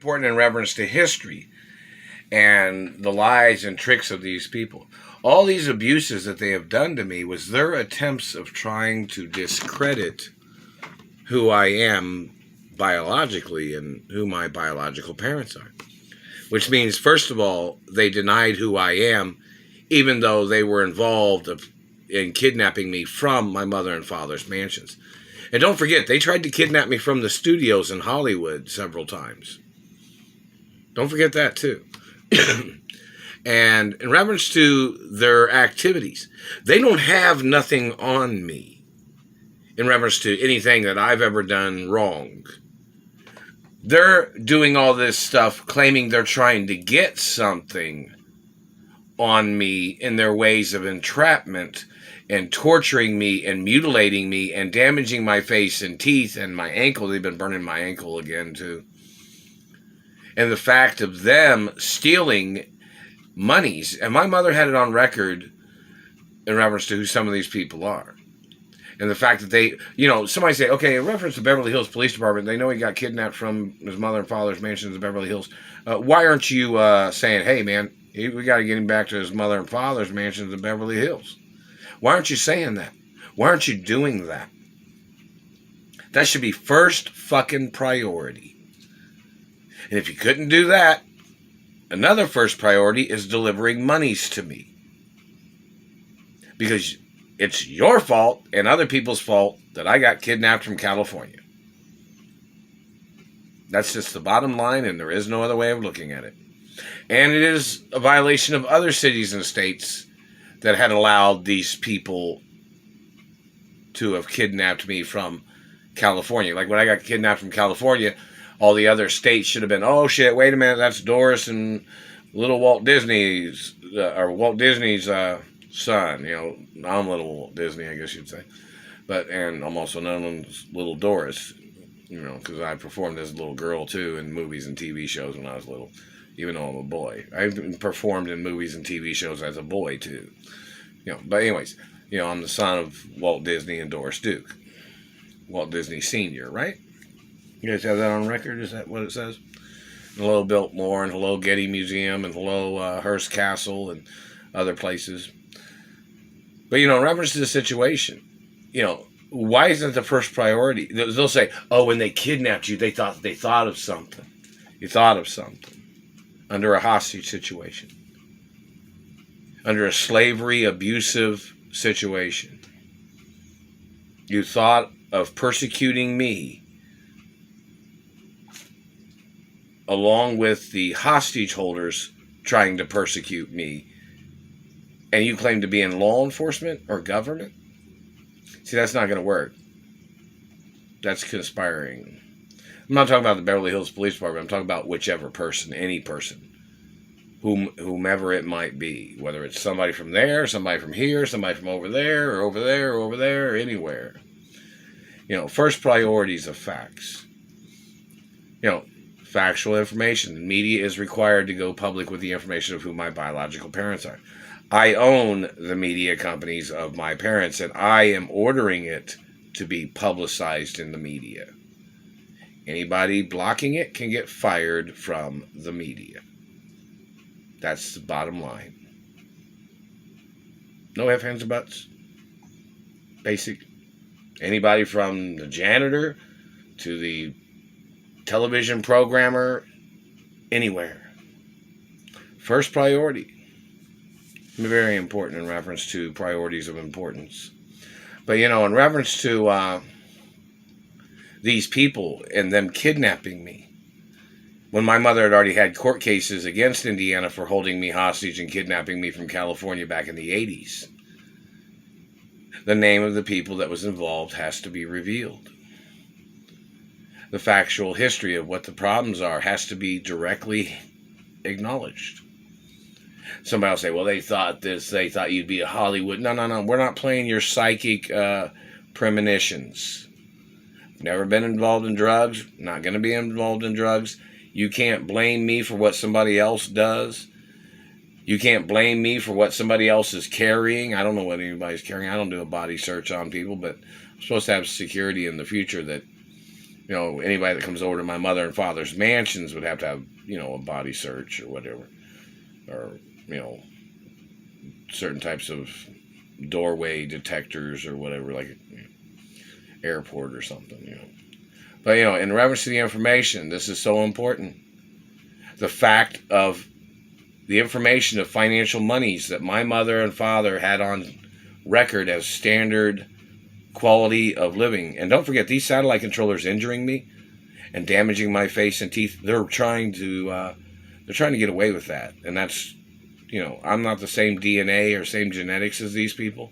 important in reference to history and the lies and tricks of these people. All these abuses that they have done to me was their attempts of trying to discredit who I am biologically and who my biological parents are. Which means, first of all, they denied who I am, even though they were involved in kidnapping me from my mother and father's mansions. And don't forget, they tried to kidnap me from the studios in Hollywood several times. Don't forget that, too. And in reference to their activities, they don't have nothing on me in reference to anything that I've ever done wrong. They're doing all this stuff claiming they're trying to get something on me in their ways of entrapment and torturing me and mutilating me and damaging my face and teeth and my ankle. They've been burning my ankle again, too. And the fact of them stealing monies. And my mother had it on record in reference to who some of these people are. And the fact that they, somebody say, okay, in reference to Beverly Hills Police Department, they know he got kidnapped from his mother and father's mansions in Beverly Hills. Why aren't you saying, hey, man, we got to get him back to his mother and father's mansions in Beverly Hills? Why aren't you saying that? Why aren't you doing that? That should be first fucking priority. And if you couldn't do that, another first priority is delivering monies to me. Because it's your fault and other people's fault that I got kidnapped from California. That's just the bottom line, and there is no other way of looking at it. And it is a violation of other cities and states that had allowed these people to have kidnapped me from California. Like when I got kidnapped from California, all the other states should have been, oh shit, wait a minute, that's Doris and little Walt Disney's son. I'm little Walt Disney, I guess you'd say. And I'm also known as little Doris, because I performed as a little girl too in movies and TV shows when I was little, even though I'm a boy. I performed in movies and TV shows as a boy too. But anyways, I'm the son of Walt Disney and Doris Duke. Walt Disney Sr., right? You guys have that on record? Is that what it says? And hello Biltmore, and hello Getty Museum, and hello Hearst Castle, and other places. But, in reference to the situation, why isn't the first priority? They'll say, oh, when they kidnapped you, they thought of something. You thought of something. Under a hostage situation. Under a slavery, abusive situation. You thought of persecuting me along with the hostage holders trying to persecute me. And you claim to be in law enforcement or government? See, that's not going to work. That's conspiring. I'm not talking about the Beverly Hills Police Department. I'm talking about whichever person, any person, whomever it might be. Whether it's somebody from there, somebody from here, somebody from over there, or over there, or over there, or anywhere. First priorities of facts. Factual information. The media is required to go public with the information of who my biological parents are. I own the media companies of my parents, and I am ordering it to be publicized in the media. Anybody blocking it can get fired from the media. That's the bottom line. No ifs, ands, or buts. Basic. Anybody from the janitor to the television programmer, anywhere. First priority. Very important in reference to priorities of importance. But, in reference to these people and them kidnapping me, when my mother had already had court cases against Indiana for holding me hostage and kidnapping me from California back in the 80s, the name of the people that was involved has to be revealed. The factual history of what the problems are has to be directly acknowledged. Somebody will say, well, they thought you'd be a Hollywood. No. We're not playing your psychic premonitions. Never been involved in drugs. Not going to be involved in drugs. You can't blame me for what somebody else does. You can't blame me for what somebody else is carrying. I don't know what anybody's carrying. I don't do a body search on people, but I'm supposed to have security in the future that, Anybody that comes over to my mother and father's mansions would have to have, a body search or whatever. Or, certain types of doorway detectors or whatever, like airport or something. But, in reference to the information, this is so important. The fact of the information of financial monies that my mother and father had on record as standard quality of living. And don't forget, these satellite controllers injuring me and damaging my face and teeth, they're trying to get away with that. And that's, I'm not the same DNA or same genetics as these people,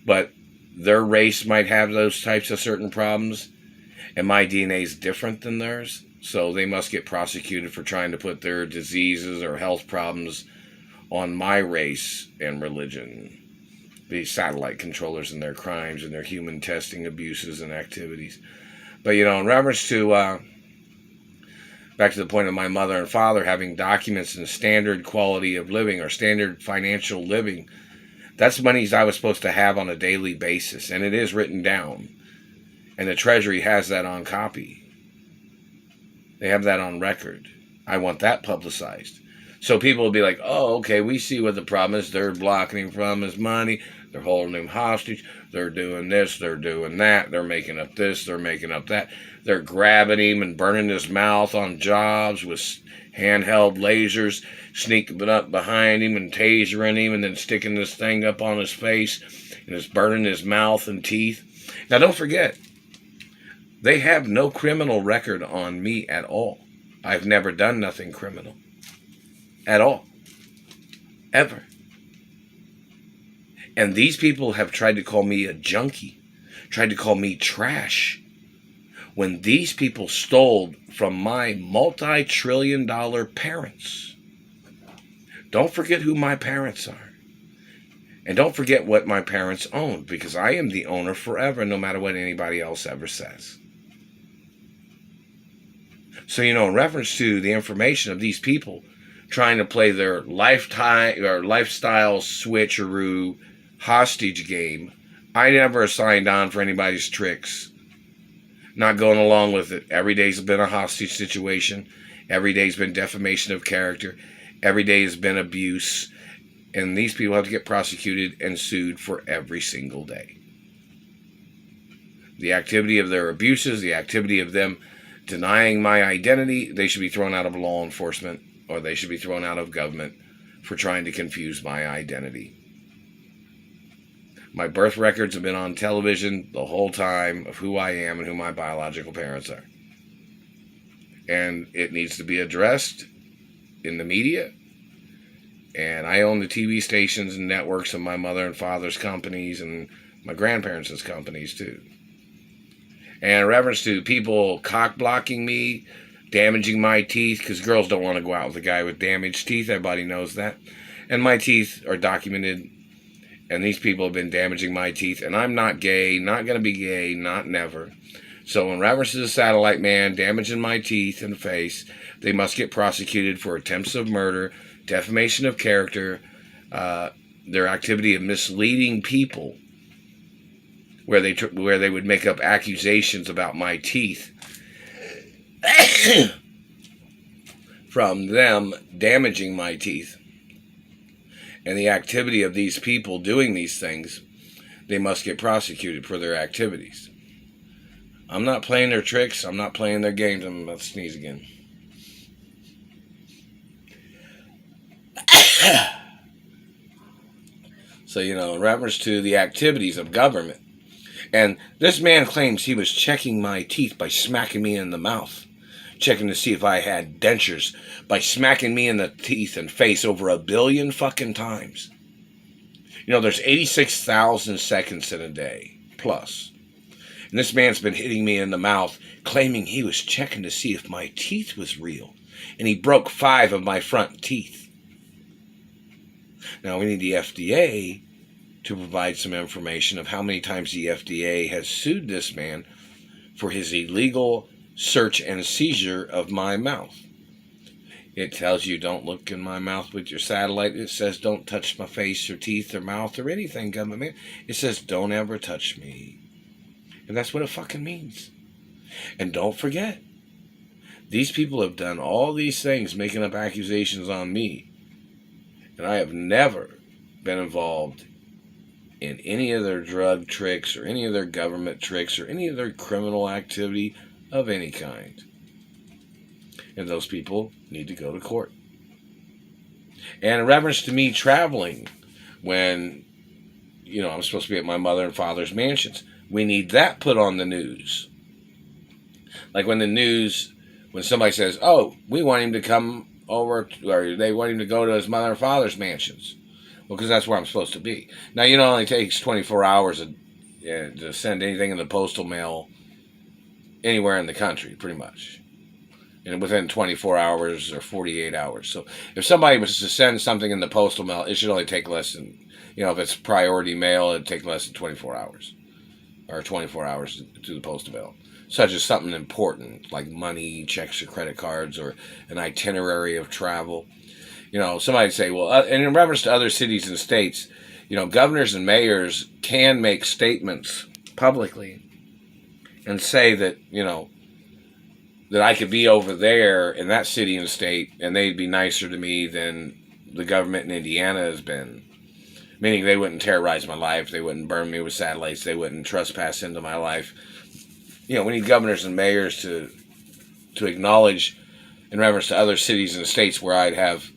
but their race might have those types of certain problems, and my DNA is different than theirs, so they must get prosecuted for trying to put their diseases or health problems on my race and religion. These satellite controllers and their crimes and their human testing abuses and activities. But, in reference to, back to the point of my mother and father having documents and standard quality of living or standard financial living, that's monies I was supposed to have on a daily basis, and it is written down. And the Treasury has that on copy. They have that on record. I want that publicized. So people will be like, oh, okay, we see what the problem is. They're blocking him from his money. They're holding him hostage. They're doing this. They're doing that. They're making up this. They're making up that. They're grabbing him and burning his mouth on jobs with handheld lasers, sneaking up behind him and tasering him and then sticking this thing up on his face, and it's burning his mouth and teeth. Now, don't forget, they have no criminal record on me at all. I've never done nothing criminal. At all. Ever. And these people have tried to call me a junkie, tried to call me trash, when these people stole from my multi-trillion-dollar parents. Don't forget who my parents are. And don't forget what my parents owned, because I am the owner forever, no matter what anybody else ever says. So, in reference to the information of these people trying to play their lifetime or lifestyle switcheroo hostage game, I never signed on for anybody's tricks. Not going along with it. Every day's been a hostage situation. Every day's been defamation of character. Every day has been abuse. And these people have to get prosecuted and sued for every single day. The activity of their abuses, the activity of them denying my identity, they should be thrown out of law enforcement, or they should be thrown out of government for trying to confuse my identity. My birth records have been on television the whole time of who I am and who my biological parents are. And it needs to be addressed in the media. And I own the TV stations and networks of my mother and father's companies and my grandparents' companies too. And in reference to people cock-blocking me, damaging my teeth, because girls don't want to go out with a guy with damaged teeth. Everybody knows that. And my teeth are documented. And these people have been damaging my teeth. And I'm not gay, not going to be gay, not never. So in reference to the satellite man damaging my teeth and face, they must get prosecuted for attempts of murder, defamation of character, their activity of misleading people, where they would make up accusations about my teeth from them damaging my teeth. And the activity of these people doing these things, they must get prosecuted for their activities. I'm not playing their tricks. I'm not playing their games. I'm about to sneeze again. So, in reference to the activities of government, and this man claims he was checking my teeth by smacking me in the mouth, checking to see if I had dentures by smacking me in the teeth and face over 1 billion fucking times. There's 86,000 seconds in a day, plus. And this man's been hitting me in the mouth, claiming he was checking to see if my teeth was real. And he broke 5 of my front teeth. Now, we need the FDA to provide some information of how many times the FDA has sued this man for his illegal search and seizure of my mouth. It tells you don't look in my mouth with your satellite. It says don't touch my face or teeth or mouth or anything, government. It says don't ever touch me. And that's what it fucking means. And don't forget, these people have done all these things, making up accusations on me. And I have never been involved in any of their drug tricks or any of their government tricks or any of their criminal activity of any kind. And those people need to go to court. And in reference to me traveling, when, I'm supposed to be at my mother and father's mansions, we need that put on the news. Like when somebody says, oh, we want him to come over, or they want him to go to his mother and father's mansions. Well, because that's where I'm supposed to be. Now, it only takes 24 hours to send anything in the postal mail anywhere in the country, pretty much. And within 24 hours or 48 hours. So if somebody was to send something in the postal mail, it should only take less than, if it's priority mail, it'd take less than 24 hours. Or 24 hours to the postal mail. Such as something important, like money, checks or credit cards, or an itinerary of travel. Somebody say, well, and in reference to other cities and states, governors and mayors can make statements publicly and say that, that I could be over there in that city and state and they'd be nicer to me than the government in Indiana has been. Meaning they wouldn't terrorize my life, they wouldn't burn me with satellites, they wouldn't trespass into my life. We need governors and mayors to acknowledge in reference to other cities and states where I'd have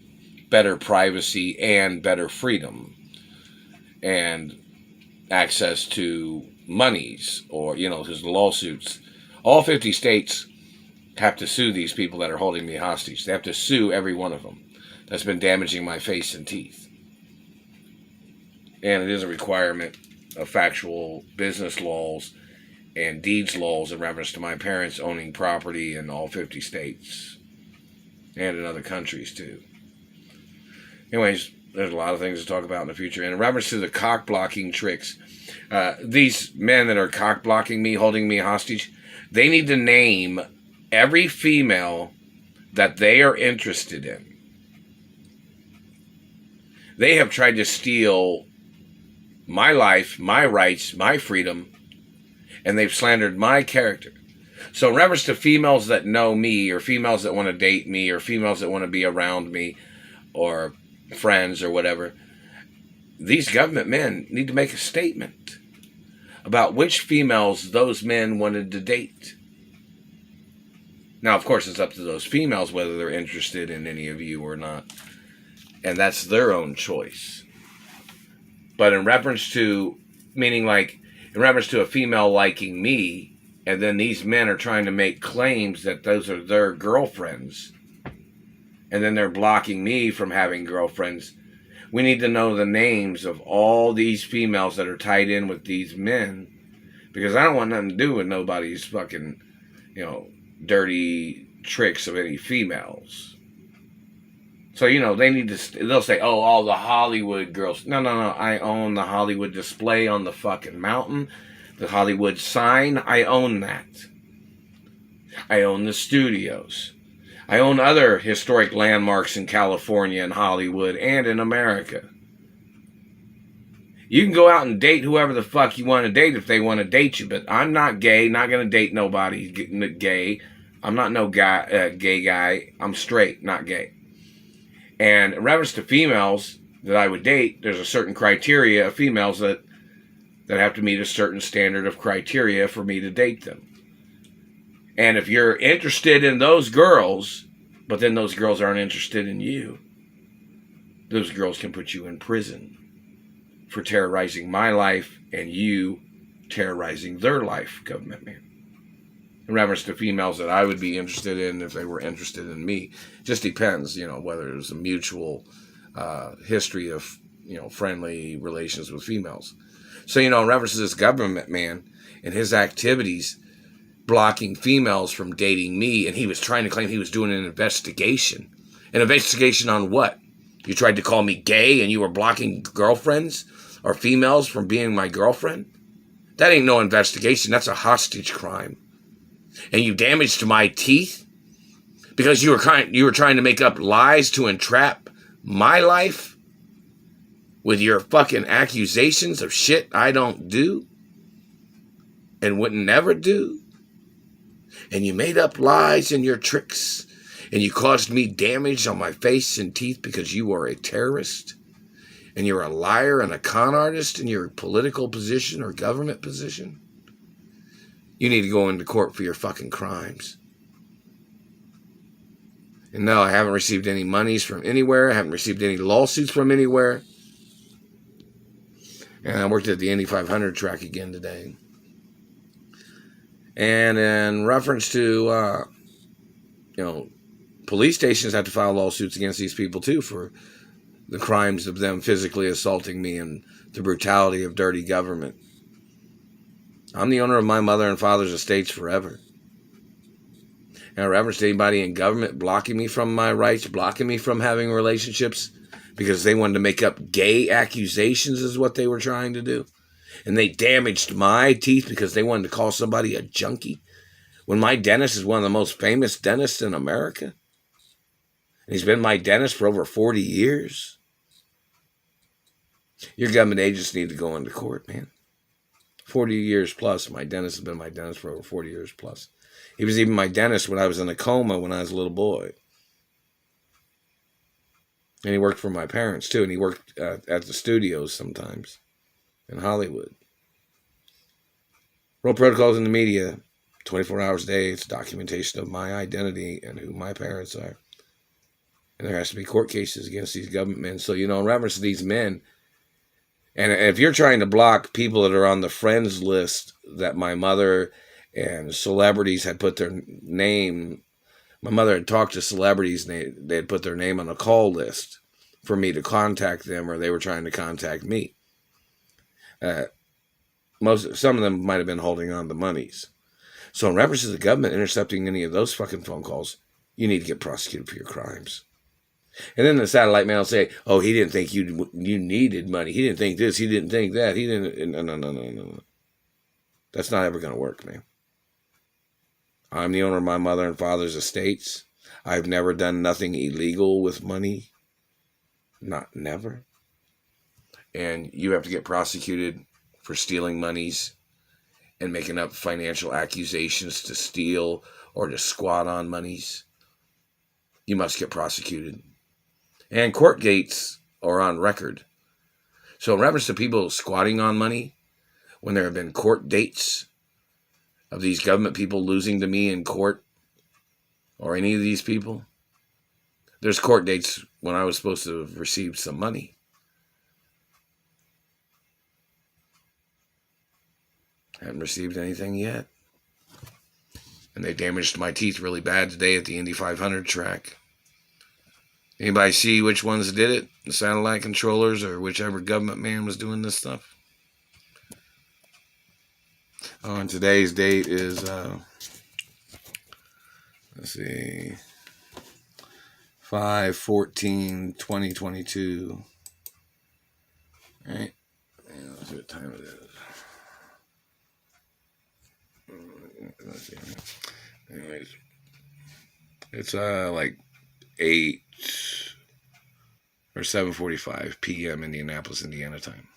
better privacy and better freedom and access to monies or, because the lawsuits, all 50 states have to sue these people that are holding me hostage. They have to sue every one of them that's been damaging my face and teeth. And it is a requirement of factual business laws and deeds laws in reference to my parents owning property in all 50 states and in other countries too. Anyways, there's a lot of things to talk about in the future. And in reference to the cock blocking tricks, these men that are cock blocking me, holding me hostage, they need to name every female that they are interested in. They have tried to steal my life, my rights, my freedom, and they've slandered my character. So in reference to females that know me, or females that want to date me, or females that want to be around me, or friends, or whatever, these government men need to make a statement about which females those men wanted to date. Now, of course, it's up to those females whether they're interested in any of you or not. And that's their own choice. But in reference to, meaning like, in reference to a female liking me, and then these men are trying to make claims that those are their girlfriends, and then they're blocking me from having girlfriends, we need to know the names of all these females that are tied in with these men, because I don't want nothing to do with nobody's fucking, dirty tricks of any females. So, they need to, they'll say, oh, all the Hollywood girls. No. I own the Hollywood display on the fucking mountain. The Hollywood sign, I own that. I own the studios. I own other historic landmarks in California and Hollywood and in America. You can go out and date whoever the fuck you want to date if they want to date you, but I'm not gay, not going to date nobody gay. I'm not no guy, gay guy. I'm straight, not gay. And in reference to females that I would date, there's a certain criteria of females that have to meet a certain standard of criteria for me to date them. And if you're interested in those girls, but then those girls aren't interested in you, those girls can put you in prison for terrorizing my life and you terrorizing their life, government man. In reference to females that I would be interested in if they were interested in me, just depends, whether there's a mutual history of, friendly relations with females. So, in reference to this government man and his activities blocking females from dating me, and he was trying to claim he was doing an investigation. An investigation on what? You tried to call me gay and you were blocking girlfriends or females from being my girlfriend? That ain't no investigation. That's a hostage crime. And you damaged my teeth because you were trying to make up lies to entrap my life with your fucking accusations of shit I don't do and would never do. And you made up lies and your tricks. And you caused me damage on my face and teeth because you are a terrorist. And you're a liar and a con artist in your political position or government position. You need to go into court for your fucking crimes. And no, I haven't received any monies from anywhere. I haven't received any lawsuits from anywhere. And I worked at the Indy 500 track again today. And in reference to, police stations have to file lawsuits against these people too for the crimes of them physically assaulting me and the brutality of dirty government. I'm the owner of my mother and father's estates forever. And in reference to anybody in government blocking me from my rights, blocking me from having relationships because they wanted to make up gay accusations is what they were trying to do. And they damaged my teeth because they wanted to call somebody a junkie. When my dentist is one of the most famous dentists in America. And he's been my dentist for over 40 years. Your government agents need to go into court, man. 40 years plus. My dentist has been my dentist for over 40 years plus. He was even my dentist when I was in a coma when I was a little boy. And he worked for my parents, too. And he worked at the studios sometimes in Hollywood. Role protocols in the media, 24 hours a day. It's documentation of my identity and who my parents are. And there has to be court cases against these government men. So, in reference to these men, and if you're trying to block people that are on the friends list that my mother and celebrities had put their name, my mother had talked to celebrities and they had put their name on a call list for me to contact them, or they were trying to contact me. Some of them might have been holding on to monies. So in reference to the government intercepting any of those fucking phone calls, you need to get prosecuted for your crimes. And then the satellite man will say, oh, he didn't think you needed money. He didn't think this. He didn't think that. He didn't. No. That's not ever going to work, man. I'm the owner of my mother and father's estates. I've never done nothing illegal with money. Never. And you have to get prosecuted for stealing monies and making up financial accusations to steal or to squat on monies. You must get prosecuted. And court dates are on record. So in reference to people squatting on money, when there have been court dates of these government people losing to me in court, or any of these people, there's court dates when I was supposed to have received some money. I haven't received anything yet. And they damaged my teeth really bad today at the Indy 500 track. Anybody see which ones did it? The satellite controllers or whichever government man was doing this stuff? Oh, and today's date is, let's see, 5/14/2022. All right. Yeah, let's see what time it is. Let's see. Anyways, it's like 8 or 7:45 p.m. Indianapolis, Indiana time.